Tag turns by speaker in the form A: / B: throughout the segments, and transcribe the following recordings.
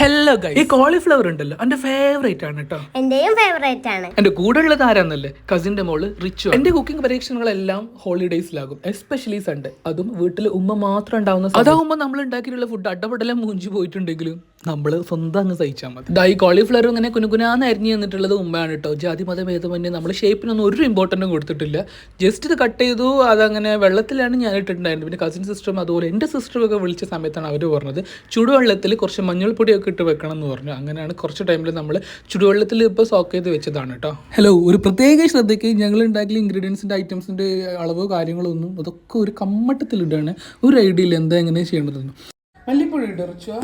A: Hello guys, ഈ cauliflower ഉണ്ടല്ലോ എന്റെ ഫേവറേറ്റ് ആണ് കേട്ടോ.
B: എന്റെയും ഫേവറേറ്റ് ആണ്.
A: എന്റെ കൂടെ ഉള്ളത് ആരാന്നല്ലേ? കസിന്റെ മോള് റിച്ചു. എന്റെ കുക്കിംഗ് പരീക്ഷണങ്ങളെല്ലാം ഹോളിഡേയ്സിലാകും, എസ്പെഷ്യലി സൺഡേ. അതും വീട്ടിൽ ഉമ്മ മാത്രം ഉണ്ടാവുന്ന. അതാവുമ്പോൾ നമ്മൾ ഉണ്ടാക്കിയിട്ടുള്ള ഫുഡ് അടപടലം മൂഞ്ചി പോയിട്ടുണ്ടെങ്കിലും നമ്മള് സ്വന്തം അങ്ങ് സഹിച്ചാൽ മതി. ഈ കോളിഫ്ലവർ ഇങ്ങനെ കുനുകുനാന്ന് അരിഞ്ഞു തന്നിട്ടുള്ളത് ഉമ്മയാണ് കേട്ടോ. ജാതി മത ഭേദമന്യേ നമ്മൾ ഷേപ്പിനൊന്നും ഒരു ഇമ്പോർട്ടൻറ്റും കൊടുത്തിട്ടില്ല. ജസ്റ്റ് ഇത് കട്ട് ചെയ്തു, അതങ്ങനെ വെള്ളത്തിലാണ് ഞാൻ ഇട്ടിട്ടുണ്ടായിരുന്നത്. പിന്നെ കസിൻ സിസ്റ്ററും അതുപോലെ എൻ്റെ സിസ്റ്ററും ഒക്കെ വിളിച്ച സമയത്താണ് അവർ പറഞ്ഞത് ചുടുവെള്ളത്തിൽ കുറച്ച് മഞ്ഞൾപ്പൊടിയൊക്കെ ഇട്ട് വെക്കണം എന്ന് പറഞ്ഞു. അങ്ങനെയാണ് കുറച്ച് ടൈമിൽ നമ്മൾ ചുടുവെള്ളത്തിൽ ഇപ്പോൾ സോക്ക് ചെയ്ത് വെച്ചതാണ് കേട്ടോ. ഹലോ, ഒരു പ്രത്യേക ശ്രദ്ധയ്ക്ക് ഞങ്ങൾ ഉണ്ടാക്കിയ ഇൻഗ്രീഡിയൻസിൻ്റെ ഐറ്റംസിൻ്റെ അളവോ കാര്യങ്ങളൊന്നും അതൊക്കെ ഒരു കമ്മട്ടത്തിലിടാണ്. ഒരു ഐഡിയ ഇല്ല എന്താ എങ്ങനെ ചെയ്യേണ്ടതെന്ന്. മല്ലിപ്പൊടി ഇടറിച്ചോ.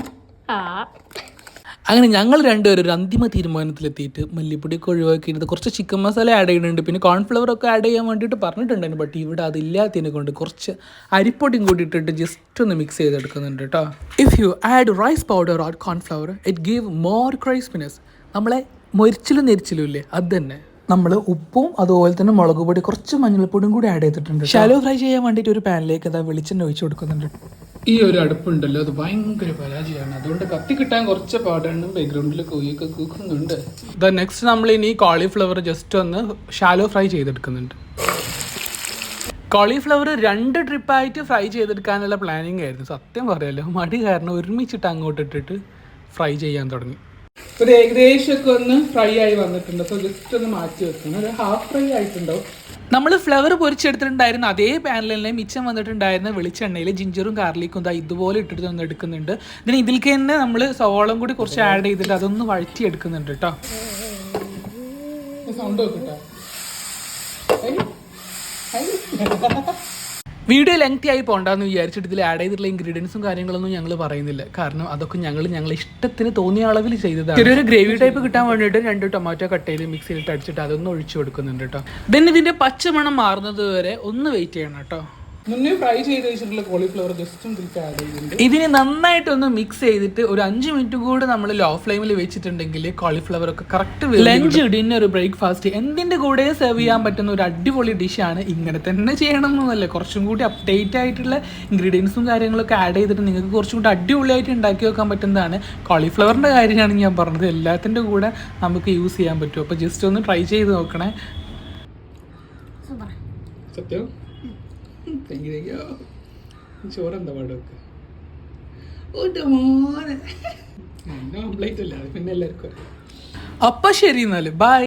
A: അങ്ങനെ ഞങ്ങൾ രണ്ടുപേരും ഒരു അന്തിമ തീരുമാനത്തിലെത്തിയിട്ട് മല്ലിപ്പൊടിയൊക്കെ ഒഴിവാക്കിയിട്ട് കുറച്ച് ചിക്കൻ മസാല ആഡ് ചെയ്യുന്നുണ്ട്. പിന്നെ കോൺഫ്ലവർ ഒക്കെ ആഡ് ചെയ്യാൻ വേണ്ടിയിട്ട് പറഞ്ഞിട്ടുണ്ടായിരുന്നു. ബട്ട് ഇവിടെ അതില്ലാത്തതിനെ കൊണ്ട് കുറച്ച് അരിപ്പൊടിയും കൂടി ഇട്ടിട്ട് ജസ്റ്റ് ഒന്ന് മിക്സ് ചെയ്തെടുക്കുന്നുണ്ട് കേട്ടോ. If you add rice powder or cornflour it give more crispiness. നമ്മളെ മൊരിച്ചിലും നെരിച്ചിലും ഇല്ലേ, അത് തന്നെ. നമ്മൾ ഉപ്പും അതുപോലെ തന്നെ മുളക് പൊടി കുറച്ച് മഞ്ഞൾപ്പൊടിയും കൂടി ആഡ് ചെയ്തിട്ടുണ്ട്. ഷാലോ ഫ്രൈ ചെയ്യാൻ വേണ്ടിയിട്ട് ഒരു പാനിലേക്ക് അതാ വെളിച്ചെണ്ണ ഒഴിച്ച് കൊടുക്കുന്നുണ്ട്. ഈ ഒരു അടുപ്പുണ്ടല്ലോ അത് ഭയങ്കര പരാജയമാണ്, അതുകൊണ്ട് കത്തി കിട്ടാൻ കുറച്ച് പാടാണ്. ബാക്ക്ഗ്രൗണ്ടിൽ കൊയ്യൊക്കെ കൂക്കുന്നുണ്ട്. നെക്സ്റ്റ് നമ്മൾ ഇനി കോളിഫ്ലവർ ജസ്റ്റ് ഒന്ന് ഷാലോ ഫ്രൈ ചെയ്തെടുക്കുന്നുണ്ട്. കോളിഫ്ലവർ 2 ട്രിപ്പായിട്ട് ഫ്രൈ ചെയ്തെടുക്കാനുള്ള പ്ലാനിങ് ആയിരുന്നു. സത്യം പറയാലോ, മടി കാരണം ഒരുമിച്ചിട്ട് അങ്ങോട്ട് ഇട്ടിട്ട് ഫ്രൈ ചെയ്യാൻ തുടങ്ങി. ഇപ്പോൾ ഏകദേശമൊക്കെ ഒന്ന് ഫ്രൈ ആയി വന്നിട്ടുണ്ട്. അപ്പോൾ ജസ്റ്റ് ഒന്ന് മാറ്റി വെക്കണം. ഒരു ഹാഫ് ഫ്രൈ ആയിട്ടുണ്ടാവും. നമ്മൾ ഫ്ലവർ പൊരിച്ചെടുത്തിട്ടുണ്ടായിരുന്ന അതേ പാനിൽ തന്നെ മിച്ചം വന്നിട്ടുണ്ടായിരുന്ന വെളിച്ചെണ്ണയിൽ ജിഞ്ചറും ഗാർലിക്കും ഇതാ ഇതുപോലെ ഇട്ടിട്ട് ഒന്ന് എടുക്കുന്നുണ്ട്. ഇതിന് ഇതിലേക്ക് തന്നെ നമ്മൾ സവോളം കൂടി കുറച്ച് ആഡ് ചെയ്തിട്ട് അതൊന്ന് വഴറ്റി എടുക്കുന്നുണ്ട് കേട്ടോ. സൗണ്ട് നോക്കട്ടോ. വീഡിയോ ലെങ്തി ആയി പോകണ്ടെന്ന് വിചാരിച്ചിട്ട് ഇതിൽ ആഡ് ചെയ്തിട്ടുള്ള ഇൻഗ്രീഡിയൻസും കാര്യങ്ങളൊന്നും ഞങ്ങൾ പറയുന്നില്ല. കാരണം അതൊക്കെ ഞങ്ങൾ ഇഷ്ടത്തിന് തോന്നിയ അളവിൽ ചെയ്തതാണ്. ചെറിയൊരു ഗ്രേവി ടൈപ്പ് കിട്ടാൻ വേണ്ടിയിട്ട് 2 ടൊമാറ്റോ കട്ട് ചെയ്ത് മിക്സിയിലിട്ട് അടിച്ചിട്ട് അതൊന്ന് ഒഴിച്ചു കൊടുക്കുന്നുണ്ട് കേട്ടോ. ദെൻ ഇതിൻ്റെ പച്ചമണം മാറുന്നത് വരെ ഒന്ന് വെയിറ്റ് ചെയ്യണം കേട്ടോ. മുന്നേ ഫ്രൈ ചെയ്ത് വെച്ചിട്ടുള്ള കോളിഫ്ലവർ ജസ്റ്റും ഇതിലേക്ക് ആഡ് ചെയ്തിട്ടുണ്ട്. ഇതിനെ നന്നായിട്ടൊന്ന് മിക്സ് ചെയ്തിട്ട് ഒരു 5 മിനിറ്റ് കൂടെ നമ്മൾ ലോ ഫ്ലെയിമിൽ വെച്ചിട്ടുണ്ടെങ്കിൽ കോളിഫ്ലവർ ഒക്കെ കറക്റ്റ് ലഞ്ച്, ഡിന്നർ, ബ്രേക്ക്ഫാസ്റ്റ് എന്തിൻ്റെ കൂടെ സെർവ് ചെയ്യാൻ പറ്റുന്ന ഒരു അടിപൊളി ഡിഷാണ്. ഇങ്ങനെ തന്നെ ചെയ്യണം എന്നല്ല, കുറച്ചും കൂടി അപ്ഡേറ്റ് ആയിട്ടുള്ള ഇൻഗ്രീഡിയൻസും കാര്യങ്ങളൊക്കെ ആഡ് ചെയ്തിട്ട് നിങ്ങൾക്ക് കുറച്ചും കൂടി അടിപൊളിയായിട്ട് ഉണ്ടാക്കി വെക്കാൻ പറ്റുന്നതാണ്. കോളിഫ്ലവറിൻ്റെ കാര്യമാണ് ഞാൻ പറഞ്ഞത്, എല്ലാത്തിൻ്റെ കൂടെ നമുക്ക് യൂസ് ചെയ്യാൻ പറ്റും. അപ്പോൾ ജസ്റ്റ് ഒന്ന് ട്രൈ ചെയ്ത് നോക്കണേ. സത്യം ചോറെന്താ പാടൊക്കെ പിന്നെ എല്ലാവർക്കും. അപ്പൊ ശരി എന്നാല് ബൈ.